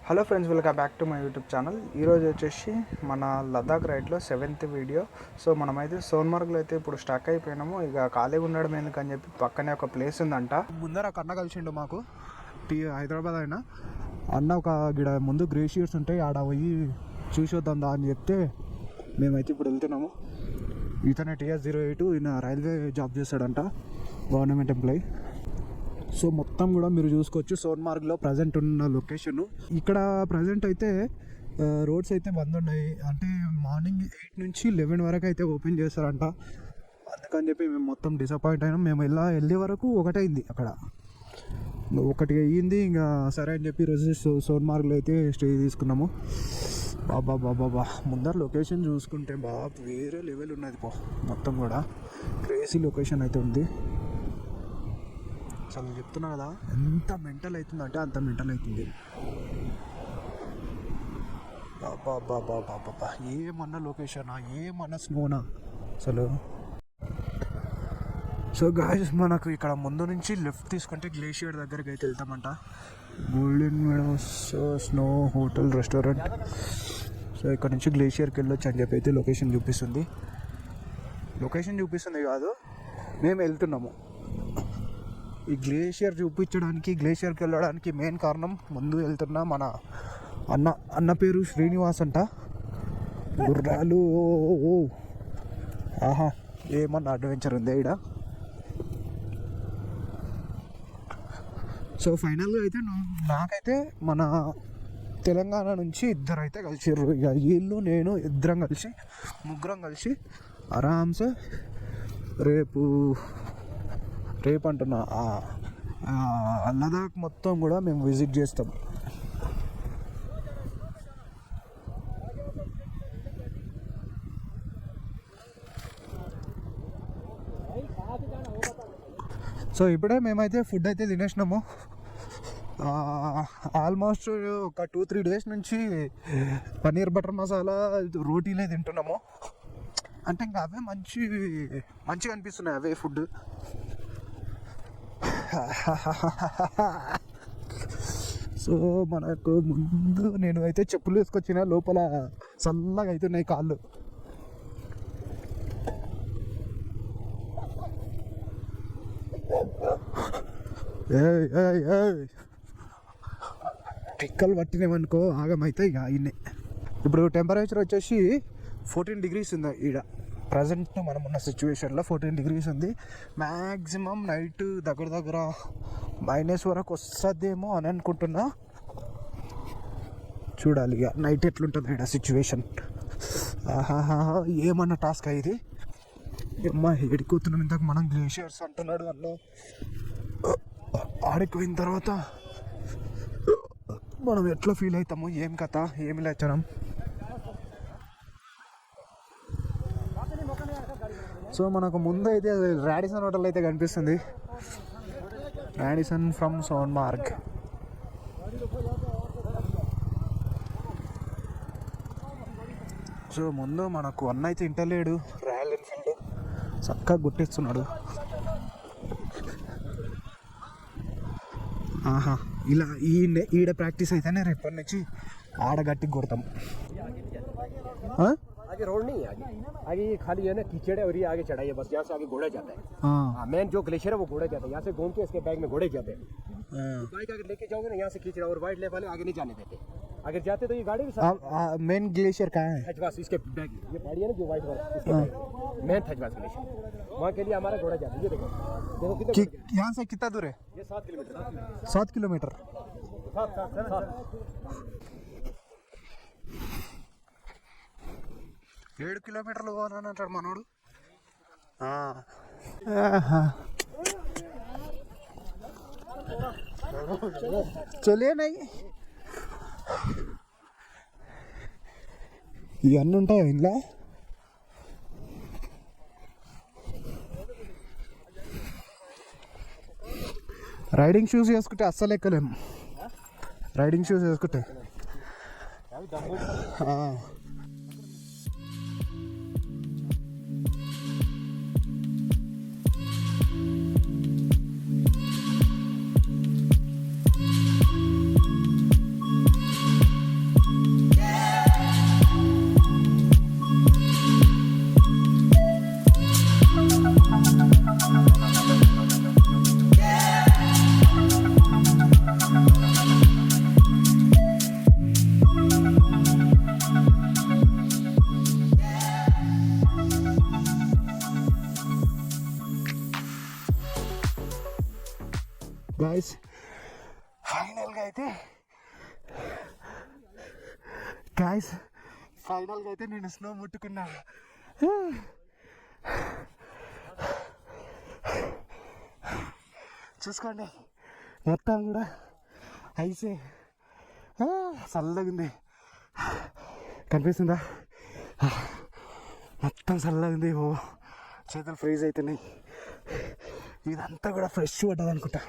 Hello friends, welcome back to my YouTube channel. ఈరోజు వచ్చేసి మన లదాఖ్ రైడ్లో 7th వీడియో. సో మనమైతే సోన్మార్గ్లో అయితే ఇప్పుడు స్టక్ అయిపోయినాము. ఇక ఖాళీగా ఉండడం ఎందుకని చెప్పి పక్కనే ఒక ప్లేస్ ఉందంట. ముందర ఒక అన్న కలిసిండు మాకు, హైదరాబాద్ అయినా అన్న. ఒక గిడ ముందు గ్లేషియర్స్ ఉంటాయి, ఆడ పోయి చూసొద్దాం దా అని చెప్తే మేమైతే ఇప్పుడు వెళ్తున్నాము. ఇతనే TS08, ఈయన రైల్వే జాబ్ చేస్తాడంట, గవర్నమెంట్ ఎంప్లాయీ. సో మొత్తం కూడా మీరు చూసుకోవచ్చు సోన్మార్గ్లో ప్రజెంట్ ఉన్న లొకేషను. ఇక్కడ ప్రజెంట్ అయితే రోడ్స్ అయితే బంద్ ఉన్నాయి, అంటే మార్నింగ్ 8 నుంచి 11 వరకు అయితే ఓపెన్ చేస్తారంట. అందుకని చెప్పి మేము మొత్తం డిసప్పాయింట్ అయినాం. మేము వెళ్ళే వరకు ఒకటైంది, అక్కడ 1 అయ్యింది. ఇంకా సరే అని చెప్పి ఈరోజు సోన్మార్గ్లో అయితే స్టే తీసుకున్నాము. బాబా ముందర లొకేషన్ చూసుకుంటే వేరే లెవెల్ ఉన్నది మొత్తం కూడా క్రేజీ లొకేషన్ అయితే ఉంది. అసలు చెప్తున్నా కదా, ఎంత మెంటల్ అవుతుంది అంటే అంత మెంటల్ అవుతుంది. బాబా ఏమన్నా లొకేషనా, ఏమన్నా స్నోనా అసలు. సో గాయ్స్, మనకు ఇక్కడ ముందు నుంచి లెఫ్ట్ తీసుకుంటే గ్లేషియర్ దగ్గరికి అయితే వెళ్తామంట. Golden meadows snow hotel restaurant. So ఇక్కడ నుంచి గ్లేషియర్కి వెళ్ళొచ్చు అని చెప్పి అయితే లొకేషన్ చూపిస్తుంది కాదు, మేము వెళ్తున్నాము. ఈ గ్లేషియర్ చూపించడానికి, గ్లేషియర్కి వెళ్ళడానికి మెయిన్ కారణం, ముందు వెళ్తున్న మన అన్న పేరు శ్రీనివాస్ అంట. గుర్రాలు ఆహా, ఏమన్నా అడ్వెంచర్ ఉంది ఇక్కడ. సో ఫైనల్గా అయితే నాకైతే మన తెలంగాణ నుంచి 2 అయితే కలిసిర్రు. ఇక వీళ్ళు నేను ముగ్గురం కలిసి ఆరామ్సే రేపు అంటున్నా లదాఖ్ మొత్తం కూడా మేము విజిట్ చేస్తాం. సో ఇప్పుడే మేమైతే ఫుడ్ అయితే తినేసినాము. ఆల్మోస్ట్ ఒక 2-3 డేస్ నుంచి పన్నీర్ బటర్ మసాలా రోటీలే తింటున్నాము. అంటే ఇంకా అవే మంచిగా అనిపిస్తున్నాయి అవే ఫుడ్. సో మనకు ముందు నేను అయితే చెప్పులు వేసుకొచ్చిన, లోపల చల్లగా అవుతున్నాయి కాళ్ళు. పిక్కలు పట్టినామనుకో ఆగమైతే ఇక ఇన్నే. ఇప్పుడు టెంపరేచర్ వచ్చేసి 14 degrees ఉంది ఈడ. ప్రజెంట్ మనం ఉన్న సిచ్యువేషన్లో 14 degrees ఉంది. మ్యాక్సిమం నైట్ దగ్గర -, వరకు వస్తుందేమో అని అనుకుంటున్నా. చూడాలి ఇక నైట్ ఎట్లుంటుంది ఇక్కడ సిచ్యువేషన్. ఏమన్నా టాస్క్ ఇది. అమ్మా ఏడిపోతున్నాం ఇంతకు. మనం గ్లేషియర్స్ అంటున్నాడు అన్న. ఆడిపోయిన తర్వాత మనం ఎట్లా ఫీల్ అవుతాము, ఏం కథ, ఏమి లేచనం. సో మనకు ముందు అయితే రాడిసన్ హోటల్ అయితే కనిపిస్తుంది. Radisson from Sonmarg. సో ముందు మనకు అన్న అయితే ఇంటలేడు, రాయల్ ఎన్ఫీల్డ్ చక్కగా గుర్తిస్తున్నాడు. ఇలా ఈడ ప్రాక్టీస్ అయితేనే రేపటి నుంచి ఆడ గట్టికి కొడతాం. आगे रोड नहीं है, आगे ये खाली है ना कीचड़ है, और ये आगे चढ़ाई है बस. यहाँ से आगे घोड़ा जाता है. हाँ, मेन जो ग्लेशियर है वो घोड़ा जाता है. यहाँ से घूम के इसके बैग में घोड़े जाते हैं. बाइक अगर लेके जाओगे ना, यहाँ से कीचड़ और वाइट लेवल आगे नहीं जाने देते. अगर जाते तो ये गाड़ी भी साथ. मेन ग्लेशियर कहाँ है? थजवास, इसके बैग ये पहाड़ी है ना जो वाइट वाला, मेन थजवास ग्लेशियर. वहाँ के लिए हमारा घोड़ा जाता है. ये देखो यहाँ से कितना दूर है? ये 7 किलोमीटर. 7 किलोमीटर. 7 కిలోమీటర్లు పోవాలని అంటాడు మనోడు. చలేనాయి ఇవన్నీ ఉంటాయి ఇంట్లో. రైడింగ్ షూస్ వేసుకుంటే అస్సలు ఎక్కలేము. రైడింగ్ షూస్ వేసుకుంటే గైస్ ఫైనల్గా అయితే నేను స్నో ముట్టుకున్నా. చూసుకోండి మొత్తం కూడా ఐసే చల్లగా ఉంది. కనిపిస్తుందా? మొత్తం చల్లగా ఉంది. ఓ చేతులు ఫ్రీజ్ అవుతున్నాయి. ఇదంతా కూడా ఫ్రెష్ పడ్డది అనుకుంటా.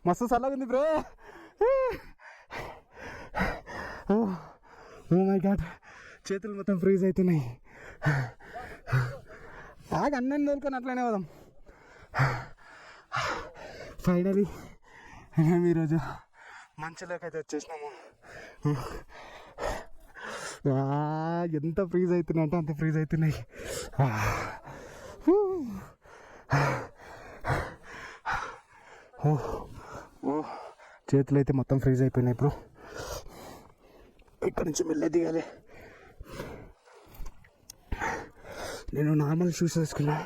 మస్తు చల్లగా ఉంది బ్రో. ఓ మై గాడ్, చేతులు మొత్తం ఫ్రీజ్ అవుతున్నాయి. బాగా అన్నం తోలుకొని అట్లనే పోదాం. ఫైనలీ మేము ఈరోజు మంచులోకి అయితే వచ్చేసినాము. ఎంత ఫ్రీజ్ అవుతున్నాయి అంటే అంత ఫ్రీజ్ అవుతున్నాయి. చేతులు అయితే మొత్తం ఫ్రీజ్ అయిపోయినాయి. ఇప్పుడు ఇక్కడ నుంచి మెల్లె దిగాలి. నేను నార్మల్ షూస్ వేసుకున్నా.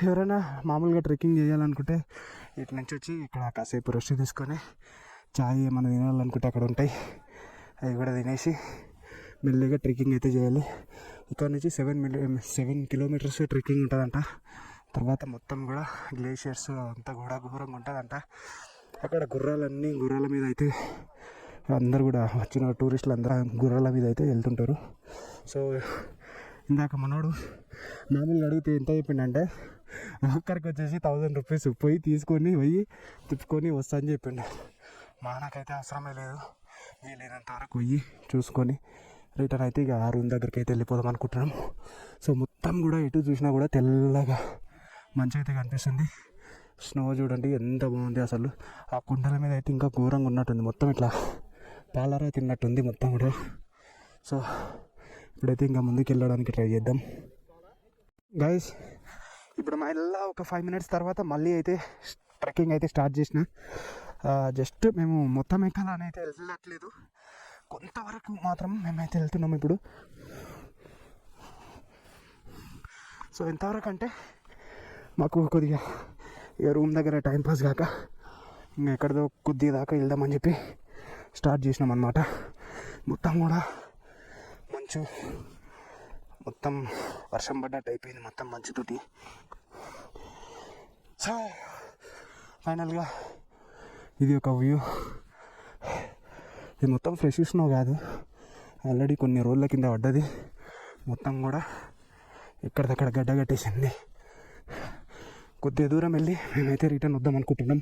ఎవరైనా మామూలుగా ట్రెక్కింగ్ చేయాలనుకుంటే ఇట్లా నుంచి వచ్చి ఇక్కడ కాసేపు రెస్ట్ తీసుకొని చాయ్ ఏమైనా తినాలనుకుంటే అక్కడ ఉంటాయి, అవి కూడా తినేసి మెల్లిగా ట్రెక్కింగ్ అయితే చేయాలి. ఇక్కడ నుంచి 7 కిలోమీటర్స్ ట్రెక్కింగ్ ఉంటుందంట. తర్వాత మొత్తం కూడా గ్లేషియర్స్ అంతా కూడా ఘోరంగా ఉంటుందంట. అక్కడ గుర్రాల మీద అయితే అందరు కూడా వచ్చిన టూరిస్టులు అందరూ గుర్రాల మీద అయితే వెళ్తుంటారు. సో ఇందాక మనోడు మామూలుగా అడిగితే ఎంత చెప్పిండంటే ఒక్కరికి వచ్చేసి 1000 రూపీస్ పోయి తీసుకొని తిప్పుకొని వస్తా అని చెప్పిండు. నాకైతే అవసరమే లేదు, వీలైనంత వరకు పోయి చూసుకొని రిటర్న్ అయితే ఇక ఆ రూమ్ దగ్గరికి అయితే వెళ్ళిపోదాం అనుకుంటున్నాం. సో మొత్తం కూడా ఎటు చూసినా కూడా తెల్లగా మంచి అయితే కనిపిస్తుంది. స్నో చూడండి ఎంత బాగుంది అసలు. ఆ కుండల మీద అయితే ఇంకా ఘోరంగా ఉన్నట్టుంది, మొత్తం ఇట్లా పాలరా తిన్నట్టుంది మొత్తం కూడా. సో ఇప్పుడైతే ఇంకా ముందుకు వెళ్ళడానికి ట్రై చేద్దాం గైస్. ఇప్పుడు మళ్ళీ ఒక 5 minutes తర్వాత మళ్ళీ అయితే ట్రెక్కింగ్ అయితే స్టార్ట్ చేసిన. జస్ట్ మేము మొత్తం ఎక్కాలని అయితే వెళ్ళట్లేదు, కొంతవరకు మాత్రం మేమైతే వెళ్తున్నాం ఇప్పుడు. సో ఎంతవరకు అంటే మాకు కొద్దిగా ఇక రూమ్ దగ్గర టైంపాస్ కాక ఇంకా ఎక్కడిదో కొద్ది దాకా వెళ్దామని చెప్పి స్టార్ట్ చేసినాం అన్నమాట. మొత్తం కూడా మంచు, మొత్తం వర్షం పడ్డట్టు అయిపోయింది మొత్తం మంచుతోటి. సో ఫైనల్గా ఇది ఒక వ్యూ. ఇది మొత్తం ఫ్రెష్ స్నో కాదు, ఆల్రెడీ కొన్ని రోజుల కింద పడ్డది. మొత్తం కూడా ఎక్కడిదక్కడ గడ్డ కట్టేసింది. కొద్ది దూరం వెళ్ళి మేమైతే రిటర్న్ వద్దాం అనుకుంటున్నాం.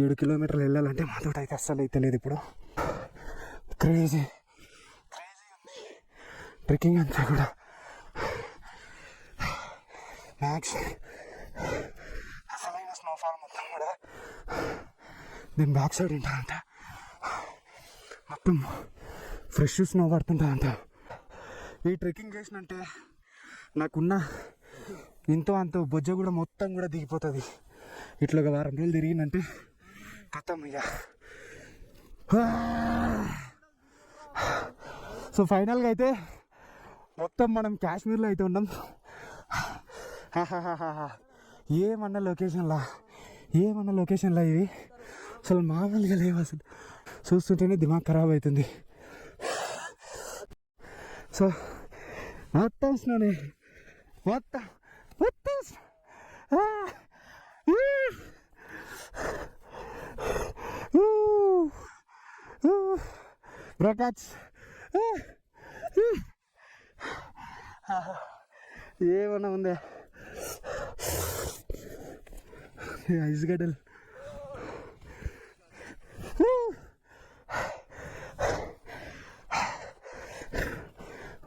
7 కిలోమీటర్లు వెళ్ళాలంటే మాతో అయితే అస్సలు అయితే లేదు ఇప్పుడు. క్రేజీ ఉంది ట్రెక్కింగ్ అంతా కూడా. మ్యాక్స్ అసలైన స్నోఫాల్ మొత్తం కూడా దీని బ్యాక్ సైడ్ ఉంటుందంట. మొత్తం ఫ్రెష్ స్నో పడుతుంటుందంట. ఈ ట్రెక్కింగ్ చేసినంటే నాకున్న ఎంతో అంత బొజ్జ కూడా మొత్తం కూడా దిగిపోతుంది. ఇట్లా ఒక వారం రోజులు తిరిగినంటే కథం ఇక. సో ఫైనల్గా అయితే మొత్తం మనం కాశ్మీర్లో అయితే ఉన్నాం. ఏమన్నా లొకేషన్లా ఇవి అసలు మామూలుగా లేవు. అసలు చూస్తుంటేనే దిమాగ్ ఖరాబ్ అవుతుంది. సో మొత్తం స్నోనే, మొత్తం బ్రోకాచ్ ఏమన్నా ఉందే ఐస్ గడ్డలు.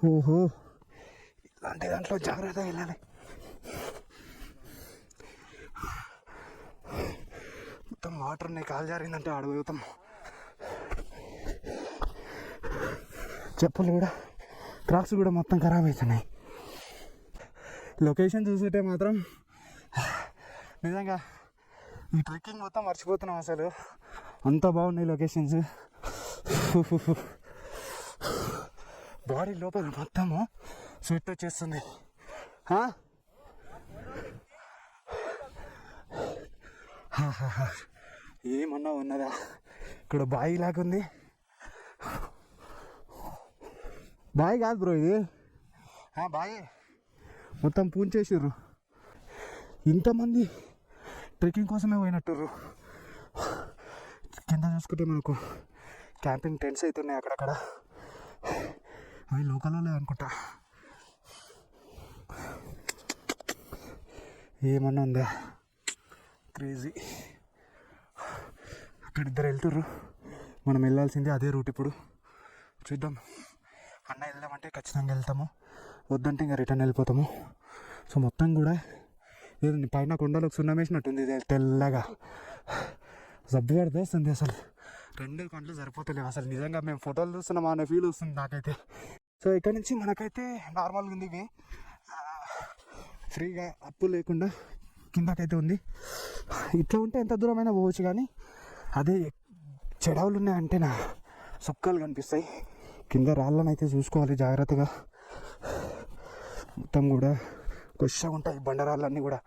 ఓహో ఇలాంటి దాంట్లో జాగ్రత్తగా వెళ్ళాలి. మొత్తం వాటర్ ని కాలు జారిందంటే అడుగుతాం. చెప్పులు కూడా క్రాక్స్ కూడా మొత్తం ఖరాబ్ అవుతున్నాయి. లొకేషన్ చూస్తుంటే మాత్రం నిజంగా ఈ ట్రెక్కింగ్ మొత్తం మర్చిపోతున్నాం అసలు, అంత బాగున్నాయి లొకేషన్స్. బాడీ లోపల మొత్తము స్వెట్ వచ్చేస్తుంది. ఏమన్నా ఉన్నదా? ఇక్కడ బావి లాగుంది. బావి కాదు బ్రో ఇది, బావి మొత్తం పూంచేసిర్రు. ఇంతమంది ట్రెక్కింగ్ కోసమే పోయినట్టుర్రు. కింద చూసుకుంటే మనకు క్యాంపింగ్ టెంట్స్ అయితే ఉన్నాయి అక్కడక్కడ, అవి లోకల్లో అనుకుంటా. ఏమన్నా ఉందా? క్రేజీ. అక్కడ ఇద్దరు వెళ్తుర్రు, మనం వెళ్ళాల్సిందే అదే రూట్. ఇప్పుడు చూద్దాం, అన్న వెళ్దామంటే ఖచ్చితంగా వెళ్తాము, వద్దంటే ఇంకా రిటర్న్ వెళ్ళిపోతాము. సో మొత్తం కూడా ఏదండి పైన కొండలకు సున్నమేసినట్టుంది తెల్లగా, జబర్దస్త్ ఉంది అసలు. 2 గంటలు సరిపోతలేవు అసలు, నిజంగా మేము ఫోటోలు చూస్తున్నామా అనే ఫీల్ వస్తుంది నాకైతే. సో ఇక్కడ నుంచి మనకైతే నార్మల్గా ఉంది, ఇవి ఫ్రీగా అప్పు లేకుండా కిందకైతే ఉంది. ఇట్లా ఉంటే ఎంత దూరమైనా పోవచ్చు, కానీ అదే చెడవులు ఉన్నాయంటే నా సొక్కలు కనిపిస్తాయి. కింద రాళ్ళని అయితే చూసుకోవాలి జాగ్రత్తగా. మొత్తం కూడా కొచ్చగా ఉంటాయి బండరాళ్ళన్నీ కూడా.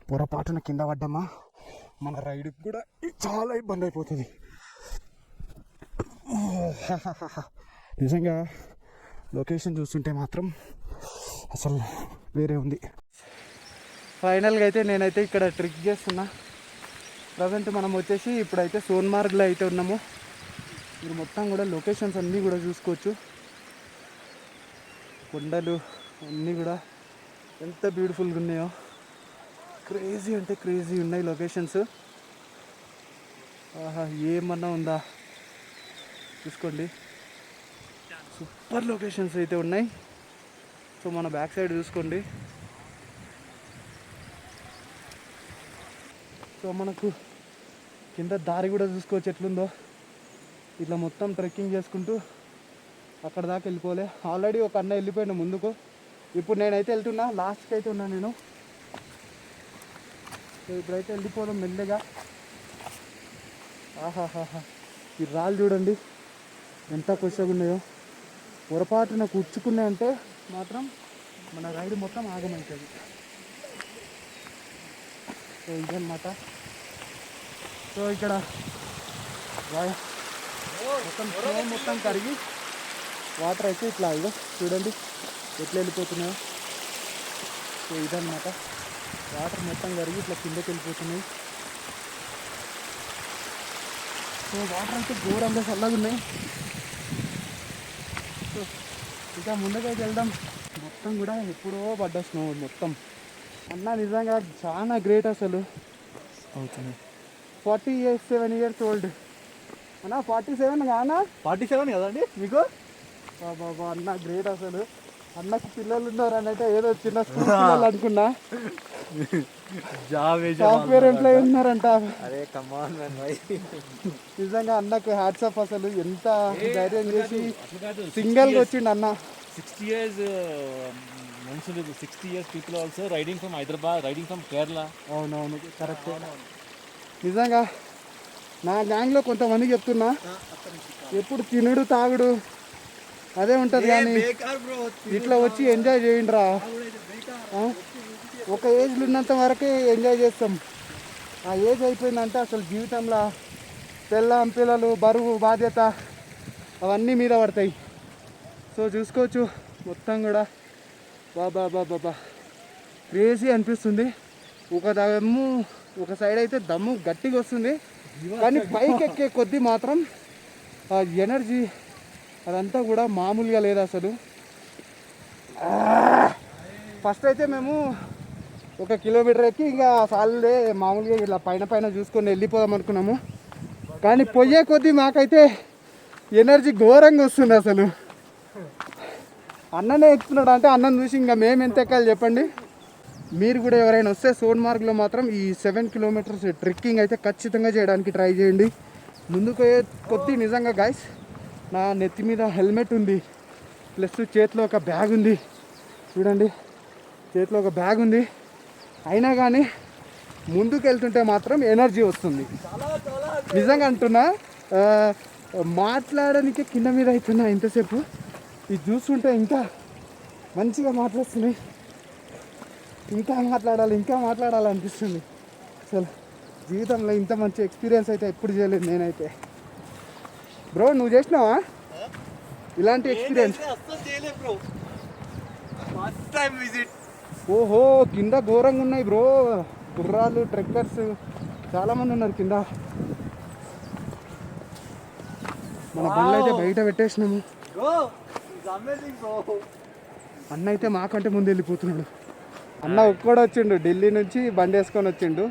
పొరపాటున కింద పడ్డామా మన రైడ్కి కూడా చాలా ఇబ్బంది అయిపోతుంది. నిజంగా లొకేషన్ చూస్తుంటే మాత్రం అసలు వేరే ఉంది. ఫైనల్గా అయితే నేనైతే ఇక్కడ ట్రిక్ చేస్తున్నా. ప్రజెంట్ మనం వచ్చేసి ఇప్పుడైతే సోన్మార్గ్లో అయితే ఉన్నాము. మీరు మొత్తం కూడా లొకేషన్స్ అన్నీ కూడా చూసుకోవచ్చు. కొండలు అన్నీ కూడా ఎంత బ్యూటిఫుల్గా ఉన్నాయో, క్రేజీ అంటే క్రేజీ ఉన్నాయి లొకేషన్స్. ఏమన్నా ఉందా చూసుకోండి, సూపర్ లొకేషన్స్ అయితే ఉన్నాయి. సో మన బ్యాక్ సైడ్ చూసుకోండి. సో మనకు కింద దారి కూడా చూసుకోవచ్చు ఎట్లుందో. ఇట్లా మొత్తం ట్రెక్కింగ్ చేసుకుంటూ అక్కడ దాకా వెళ్ళిపోలే. ఆల్రెడీ ఒక అన్న వెళ్ళిపోయాను ముందుకు, ఇప్పుడు నేనైతే వెళ్తున్నా, లాస్ట్కి అయితే ఉన్నా నేను. సో ఇప్పుడైతే వెళ్ళిపోదాం మెల్లగా. ఆహాహాహా, ఈ రాళ్ళు చూడండి ఎంత కొచ్చగా ఉన్నాయో. పొరపాటున కూర్చుకున్నాయంటే మాత్రం మన రైడ్ మొత్తం ఆగమవుతుంది. సో ఇదన్నమాట. సో ఇక్కడ మొత్తం కరిగి వాటర్ అయితే ఇట్లా ఇదో చూడండి ఎట్లా వెళ్ళిపోతున్నాయో. సో ఇదన్నమాట, వాటర్ మొత్తం కరిగి ఇట్లా కిందకి వెళ్ళిపోతున్నాయి. సో వాటర్ అయితే ఘోరంగా చల్లగా ఉన్నాయి. సో ఇంకా ముందుకైతే వెళ్దాం. మొత్తం కూడా ఎప్పుడో పడ్డ స్నో మొత్తం. అన్న నిజంగా చాలా గ్రేట్ అసలు. అవుతుంది 47 years ఓల్డ్ అన్న. 47 కానా? 47 కదండి మీకు? బాబా అన్న గ్రేట్ అసలు. అన్నకు పిల్లలు ఉన్నారు అని అయితే ఏదో చిన్న స్కూల్ పిల్లలు అనుకున్నా, సాఫ్ట్వేర్ ఎంప్లాయీ ఉన్నారంట. నిజంగా అన్నకు హ్యాట్స్ ఆఫ్ అసలు. ఎంత ధైర్యం చేసి సింగిల్గా వచ్చిండు అన్న. 60 years మనుషులు, 60 years people also riding from Hyderabad, riding from Kerala. అవునవును కరెక్ట్. నిజంగా నా గ్యాంగ్లో కొంతమంది చెప్తున్నా, ఎప్పుడు తినుడు తాగుడు అదే ఉంటుంది, కానీ ఇట్లా వచ్చి ఎంజాయ్ చేయండి రా. ఒక ఏజ్లో ఉన్నంత వరకే ఎంజాయ్ చేస్తాం. ఆ ఏజ్ అయిపోయిందంటే అసలు జీవితంలో పిల్లలు బరువు బాధ్యత అవన్నీ మీద పడతాయి. సో చూసుకోవచ్చు మొత్తం కూడా బాబా క్రేజీ అనిపిస్తుంది. ఒక సైడ్ అయితే దమ్ము గట్టిగా వస్తుంది, కానీ పైకి ఎక్కే కొద్దీ మాత్రం ఆ ఎనర్జీ అదంతా కూడా మామూలుగా లేదు అసలు. ఫస్ట్ అయితే మేము 1 kilometer ఎక్కి ఇంకా సార్లే మామూలుగా ఇలా పైన చూసుకొని వెళ్ళిపోదాం అనుకున్నాము, కానీ పోయే కొద్దీ మాకైతే ఎనర్జీ ఘోరంగా వస్తుంది అసలు. అన్ననే ఎక్కుతున్నాడు అంటే అన్నను చూసి ఇంకా మేము ఎంత ఎక్కాలి చెప్పండి. మీరు కూడా ఎవరైనా వస్తే సోన్మార్గ్లో మాత్రం ఈ 7 kilometers ట్రెక్కింగ్ అయితే ఖచ్చితంగా చేయడానికి ట్రై చేయండి. ముందుకు కొద్ది నిజంగా గైస్ నా నెత్తి మీద హెల్మెట్ ఉంది, ప్లస్ చేతిలో ఒక బ్యాగ్ ఉంది చూడండి, చేతిలో ఒక బ్యాగ్ ఉంది. అయినా కానీ ముందుకు వెళ్తుంటే మాత్రం ఎనర్జీ వస్తుంది. నిజంగా అంటున్నా, మాట్లాడడానికి కింద మీద అవుతున్నా ఇంతసేపు. ఇది చూస్తుంటే ఇంకా మంచిగా మాట్లాడుతున్నాయి, ఇంకా మాట్లాడాలనిపిస్తుంది. అసలు జీవితంలో ఇంత మంచి ఎక్స్పీరియన్స్ అయితే ఎప్పుడు చేయలేదు నేనైతే. బ్రో నువ్వు చేసినావా ఇలాంటి ఎక్స్పీరియన్స్? ఓహో, కింద ఘోరంగా ఉన్నాయి బ్రో. గుర్రాలు, ట్రెక్కర్స్ చాలామంది ఉన్నారు కింద. మన బండ్లు అయితే బయట పెట్టేసినాము. అన్న అయితే మాకంటే ముందు వెళ్ళిపోతున్నాడు. అన్న ఒక్కడు వచ్చిండు, ఢిల్లీ నుంచి బండి వేసుకొని వచ్చిండు.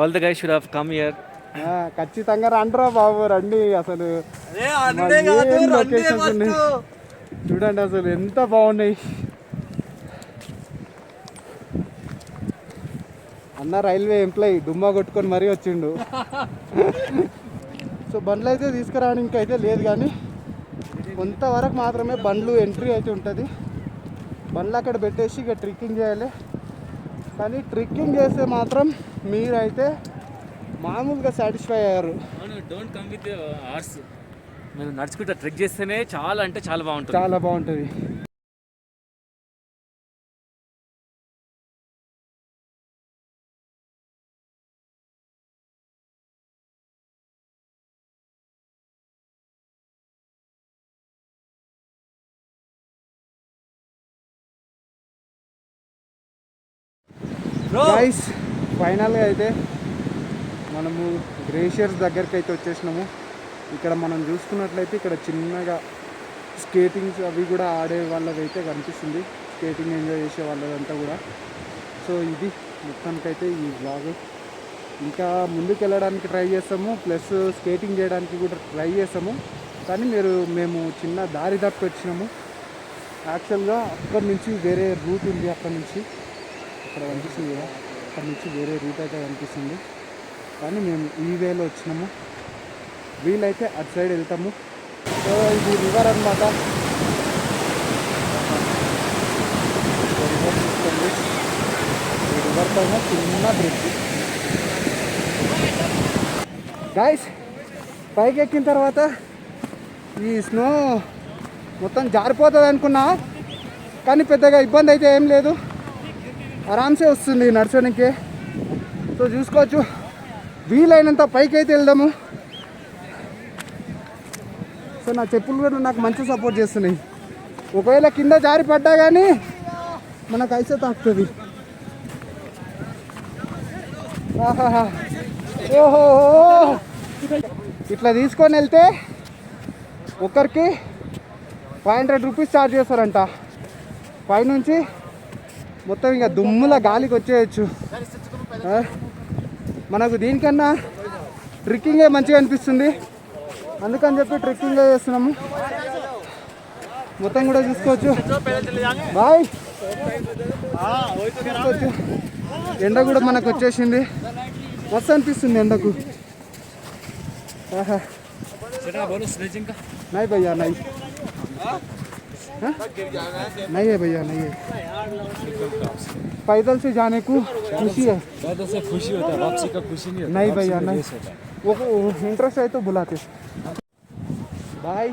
All the guys should have come here. ఖచ్చితంగా రండిరా బాబు, రండి. అసలు లొకేషన్స్ ఉన్నాయి చూడండి, అసలు ఎంత బాగున్నాయి. అన్న రైల్వే ఎంప్లాయీ డుమ్మా కొట్టుకొని మరీ వచ్చిండు. సో బండ్లు అయితే తీసుకురావడానికి అయితే లేదు, కానీ కొంతవరకు మాత్రమే బండ్లు ఎంట్రీ అయితే ఉంటుంది. బండ్లు అక్కడ పెట్టేసి ఇక ట్రెక్కింగ్ చేయాలి. కానీ ట్రెక్కింగ్ చేస్తే మాత్రం మీరైతే మామూలుగా సాటిస్ఫై అయ్యారు. Don't come with horse. మీరు నడుచుకుంటా ట్రెక్ చేస్తేనే చాలా అంటే చాలా బాగుంటుంది. చాలా బాగుంటుంది. గైస్ ఫైనల్గా అయితే మనము గ్లేషియర్స్ దగ్గరికి అయితే వచ్చేసినాము. ఇక్కడ మనం చూసుకున్నట్లయితే ఇక్కడ చిన్నగా స్కేటింగ్స్ అవి కూడా ఆడే వాళ్ళది అయితే కనిపిస్తుంది, స్కేటింగ్ ఎంజాయ్ చేసే వాళ్ళదంతా కూడా. సో ఇది మొత్తానికైతే ఈ వ్లాగ్. ఇంకా ముందుకు వెళ్ళడానికి ట్రై చేస్తాము, ప్లస్ స్కేటింగ్ చేయడానికి కూడా ట్రై చేస్తాము. కానీ మేము చిన్న దారి తప్పి వచ్చినాము. యాక్చువల్గా అక్కడి నుంచి వేరే రూట్ ఉంది, అక్కడ కనిపిస్తుంది కదా, అక్కడ నుంచి వేరే రూట్ అయితే కనిపిస్తుంది. కానీ మేము ఈ వేలో వచ్చినాము, వీలైతే అటు సైడ్ వెళ్తాము. సో ఇది రివర్ అనమాట. రివర్ చూసుకోండి, ఈ రివర్ పైన చిన్న బ్రిడ్జ్. గాయస్ పైకి ఎక్కిన తర్వాత ఈ స్నో మొత్తం జారిపోతుంది అనుకున్నా, కానీ పెద్దగా ఇబ్బంది అయితే ఏం లేదు, ఆరామ్సే వస్తుంది నడచడానికి. సో చూసుకోవచ్చు, వీలైనంత పైకి అయితే వెళ్దాము. సో నా చెప్పులు కూడా నాకు మంచి సపోర్ట్ చేస్తున్నాయి. ఒకవేళ కింద జారి పడ్డా కానీ మనకు ఐసే తాకుతుంది. ఓహో, ఇట్లా తీసుకొని వెళ్తే ఒక్కరికి 500 రూపీస్ ఛార్జ్ చేస్తారంట. పైనుంచి మొత్తం ఇక దుమ్ముల గాలికి వచ్చేయచ్చు. మనకు దీనికన్నా ట్రెక్కింగే మంచిగా అనిపిస్తుంది, అందుకని చెప్పి ట్రెక్కింగే చేస్తున్నాము. మొత్తం కూడా చూసుకోవచ్చు. బాయ్ చూసుకోవచ్చు. ఎండ కూడా మనకు వచ్చేసింది, మస్తు అనిపిస్తుంది ఎండకు. नहीं भैया नहीं नहीं है भैया, नहीं है. पैदल से जाने को खुशी है, पैदल से खुशी होता है, वापसी का खुशी नहीं होता. नहीं भैया नहीं, वो इंटरेस्ट है तो बुलाते. भाई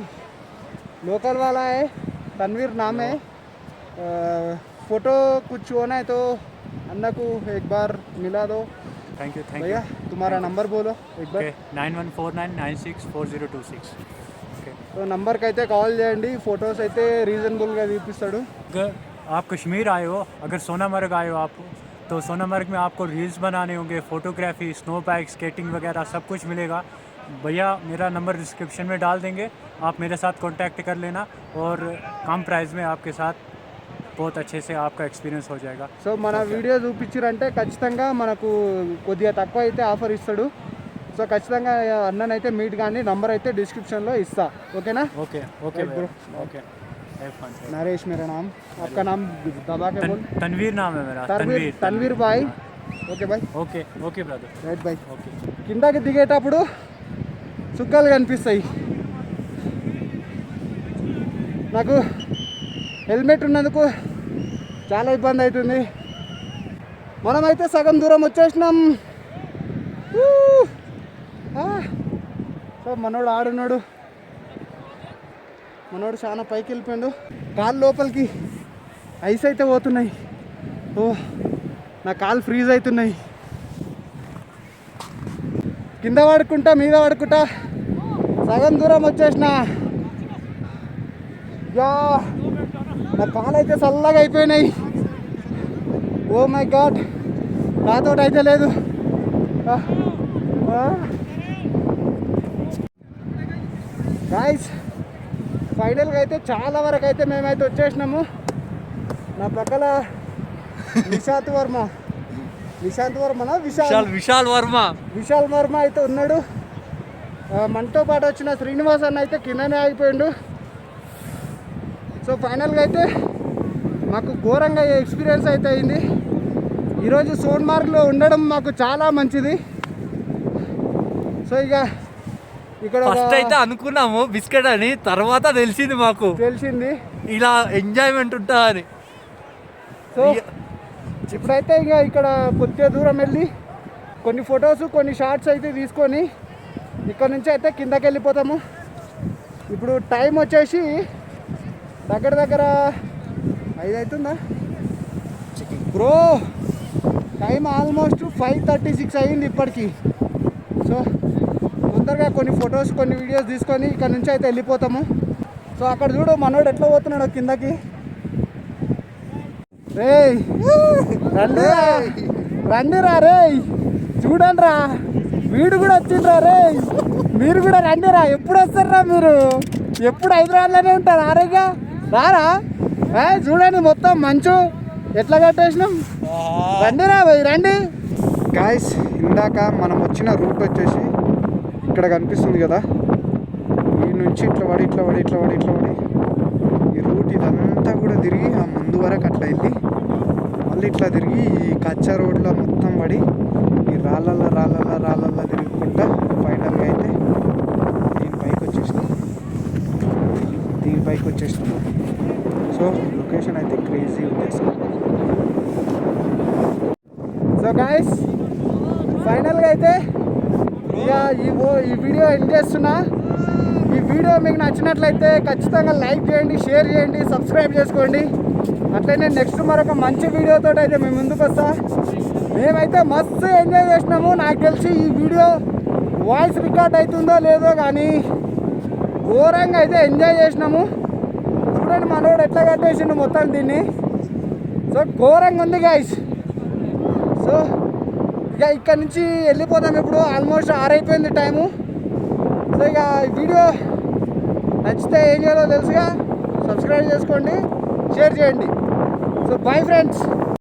लोकल वाला है, तनवीर नाम है. फ़ोटो कुछ होना है तो अन्ना को एक बार मिला दो. थैंक यू भैया तुम्हारा नंबर बोलो एक बार. 9149964026. तो నంబర్కి అయితే కాల్ చేయండి, ఫొటోస్ అయితే రీజనబుల్గా చూపిస్తాడు. अगर आप कश्मीर आए हो, अगर सोनामर्ग आए हो आप, तो सोनामर्ग में आपको रील्स बनाने होंगे, फ़ोटोग्राफी, स्नो बाइक, स्केटिंग वगैरह सब कुछ मिलेगा. भैया मेरा नंबर डिस्क्रिप्शन में डाल देंगे, आप मेरे साथ कांटेक्ट कर लेना और कम प्राइस में आपके साथ बहुत अच्छे से आपका एक्सपीरियंस हो जाएगा. సో మన వీడియో చూపించారంటే ఖచ్చితంగా మనకు కొద్దిగా తక్కువ అయితే ఆఫర్ ఇస్తాడు. సో ఖచ్చితంగా అన్ననైతే మీట్ కానీ నంబర్ అయితే డిస్క్రిప్షన్లో ఇస్తా, ఓకేనా? Okay okay bro, okay. Naresh मेरा नाम, आपका नाम दबा के बोल. तनवीर नाम है मेरा. तनवीर भाई. Okay bye. Okay okay brother, right bye. Okay. కిందకి దిగేటప్పుడు చుక్కలు కనిపిస్తాయి. నాకు హెల్మెట్ ఉన్నందుకు చాలా ఇబ్బంది అవుతుంది. మనమైతే సగం దూరం వచ్చేసినాం. సో మనోడు ఆడున్నాడు, మనోడు చాలా పైకి వెళ్ళిపోయాడు. కాలు లోపలికి ఐస్ అయితే పోతున్నాయి. ఓ నా కాలు ఫ్రీజ్ అవుతున్నాయి. కింద పడుకుంటా మీద పడుకుంటా సగం దూరం వచ్చేసిన. యా నా కాలు అయితే చల్లగా అయిపోయినాయి. ఓ మై గాడ్, నాతోటి అయితే లేదు. గాయ్స్ ఫైనల్గా అయితే చాలా వరకు అయితే మేమైతే వచ్చేసినాము. నా పక్కన విశాంత్ వర్మ అయితే ఉన్నాడు. మనతో పాటు వచ్చిన శ్రీనివాస్ అన్న అయితే కిందనే ఆగిపోయిండు. సో ఫైనల్గా అయితే మాకు ఘోరంగా ఎక్స్పీరియన్స్ అయితే అయింది. ఈరోజు సోన్మార్గ్లో ఉండడం మాకు చాలా మంచిది. సో ఇక ఇక్కడ ఫస్ట్ అయితే అనుకున్నాము బిస్కెట్ అని, తర్వాత తెలిసింది ఇలా ఎంజాయ్మెంట్ ఉంటుందా అని. సో ఇప్పుడైతే ఇక ఇక్కడ కొద్దిగా దూరం వెళ్ళి కొన్ని ఫొటోస్ కొన్ని షార్ట్స్ అయితే తీసుకొని ఇక్కడ నుంచి అయితే కిందకి వెళ్ళిపోతాము. ఇప్పుడు టైం వచ్చేసి దగ్గర 5 అవుతుందా బ్రో? టైం ఆల్మోస్ట్ 5:36 అయ్యింది ఇప్పటికి. సో తొందరగా కొన్ని ఫొటోస్ కొన్ని వీడియోస్ తీసుకొని ఇక్కడ నుంచి అయితే వెళ్ళిపోతాము. సో అక్కడ చూడు మనోడు ఎట్లా పోతున్నాడు కిందకి. రేయ్ రండిరా రేయ్, చూడండి రా, వీడు కూడా వచ్చిండ్రా రేయ్, మీరు కూడా రండిరా. ఎప్పుడు వస్తారా మీరు? ఎప్పుడు హైదరాబాద్లోనే ఉంటారు ఆరోగ్య రారా? చూడండి మొత్తం మంచు ఎట్లా కట్టేసినాం. రండిరా భయ్ రండి. గాయస్ ఇందాక మనం వచ్చిన రూట్ వచ్చేసి ఇక్కడ కనిపిస్తుంది కదా, ఈ నుంచి ఇట్లా పడి ఈ రూట్ ఇదంతా కూడా తిరిగి ఆ ముందు వరకు అట్లా వెళ్ళి మళ్ళీ ఇట్లా తిరిగి ఈ కచ్చా రోడ్లో మొత్తం పడి ఈ రాళ్ళల్లో తిరుగుకుంటా ఫైనల్గా అయితే దీనిపైకి వచ్చేసినాం. సో లొకేషన్ అయితే క్రేజీ ఉంది అసలు. సో గాయస్ ఫైనల్గా అయితే ఇక ఈ వీడియో ఎండ్ చేస్తున్నా. ఈ వీడియో మీకు నచ్చినట్లయితే ఖచ్చితంగా లైక్ చేయండి, షేర్ చేయండి, సబ్స్క్రైబ్ చేసుకోండి. అట్లనే నెక్స్ట్ మరొక మంచి వీడియోతో అయితే మేము ముందుకు వస్తా. మేమైతే మస్తు ఎంజాయ్ చేసినాము. నాకు తెలిసి ఈ వీడియో వాయిస్ రికార్డ్ అవుతుందో లేదో కానీ ఘోరంగా అయితే ఎంజాయ్ చేసినాము. చూడండి మనోడు ఎట్లా కట్టేసిండు మొత్తం దీన్ని. సో ఘోరంగా ఉంది గాయస్. సో ఇక ఇక్కడ నుంచి వెళ్ళిపోతాం. ఇప్పుడు ఆల్మోస్ట్ 6 అయిపోయింది టైము. సో ఇక ఈ వీడియో నచ్చితే ఏం చేయాలో తెలుసుగా, సబ్స్క్రైబ్ చేసుకోండి, షేర్ చేయండి. So bye friends.